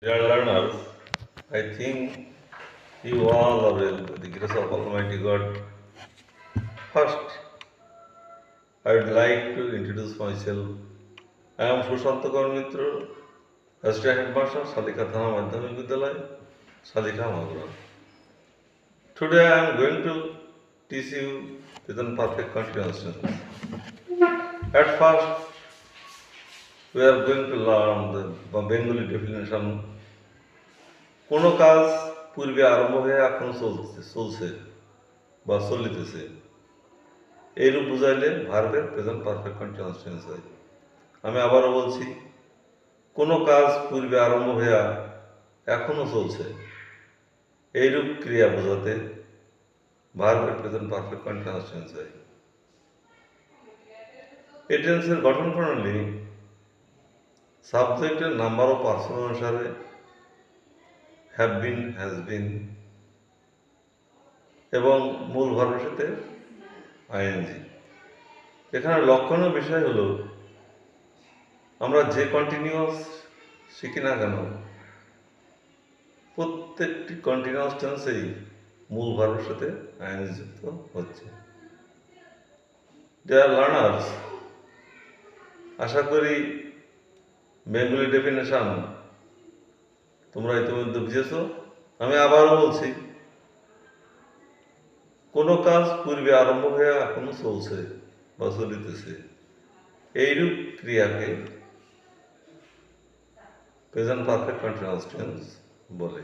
Dear learners, I think you all are well by the grace of Almighty God. First, I would like to introduce myself. I am Sushant Mitra, Assistant Headmaster, Salika Thana Madhyamik Vidyalaya, Salika Magura. Today I am going to teach you present perfect continuous tense. At first, we are going to learn the Bengali definition. কোনো কাজ পূর্বে আরম্ভ হয়ে এখন চলছে বা চলিতেছে এইরূপ বুঝাইলে ভার্বের প্রেজেন্ট পারফেক্ট কন্টিনিউয়াস টেন্স হয়। আমি আবারও বলছি, কোনো কাজ পূর্বে আরম্ভ হইয়া এখনো চলছে এইরূপ ক্রিয়া বোঝাতে ভার্বের প্রেজেন্ট পারফেক্ট কন্টিনিউয়াস টেন্স হয়। এই টেন্সের গঠন প্রণালী সাবজেক্টের নাম্বার ও পার্সন অনুসারে হ্যাভ বিন, হ্যাজ বিন এবং মূল ভার্বের সাথে আইএনজি। এখানে লক্ষণীয় বিষয় হলো, আমরা যে কন্টিনিউয়াস শিখি না কেন প্রত্যেকটি কন্টিনিউয়াস টেন্সেই মূল ভার্বের সাথে আইএনজি যুক্ত হচ্ছে। ডিয়ার লার্নার্স, আশা করি বেঙ্গলি ডেফিনেশন তোমরা ইতিমধ্যে বুঝেছ। আমি আবারও বলছি, কোনো কাজ পূর্বে আরম্ভ হয়ে এখনো চলছে বা চলিতেছে এইরূপ ক্রিয়াকে প্রেজেন্ট পারফেক্ট কন্টিনিউয়াস টেন্স বলে।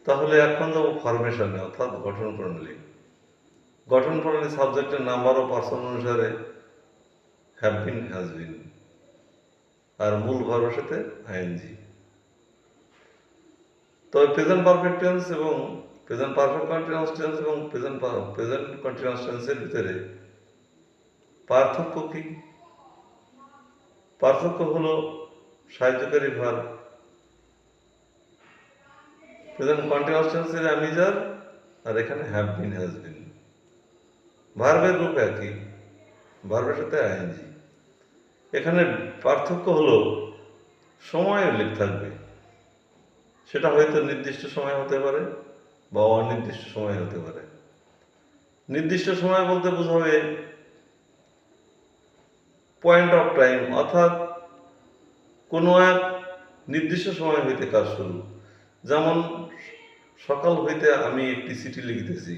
তাহলে এখন যাব ফরমেশনে, অর্থাৎ গঠন প্রণালী। গঠন প্রণালী সাবজেক্টের নাম্বার ও পার্সন অনুসারে হ্যাভ বিন, হ্যাজ বিন আর মূল ভার্বের সাথে আইএনজি। তবে প্রেজেন্ট পারফেক্ট টেন্স এবং প্রেজেন্ট পারফেক্ট কন্টিনিউয়াস টেন্স এবং প্রেজেন্ট কন্টিনিউয়াস টেন্সের ভিতরে পার্থক্য কি? পার্থক্য হলো সাহায্যকারী ভার্ব। প্রেজেন্ট কন্টিনিউয়াস টেন্সের অ্যামিজার আর এখানে হ্যাভ বিন, হ্যাজ বিন। ভার্বের রূপ একই, ভার্বের সাথে আইএনজি। এখানে পার্থক্য হলো সময় উল্লেখ থাকবে, সেটা হয়তো নির্দিষ্ট সময় হতে পারে বা অনির্দিষ্ট সময় হতে পারে। নির্দিষ্ট সময় বলতে বোঝাবে পয়েন্ট অফ টাইম, অর্থাৎ কোনো এক নির্দিষ্ট সময় হইতে কাজ শুরু। যেমন সকাল হইতে আমি একটি চিঠি লিখিতেছি,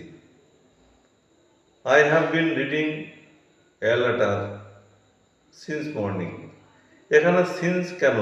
I have been reading a letter since morning. এখানে সিন্স কেন?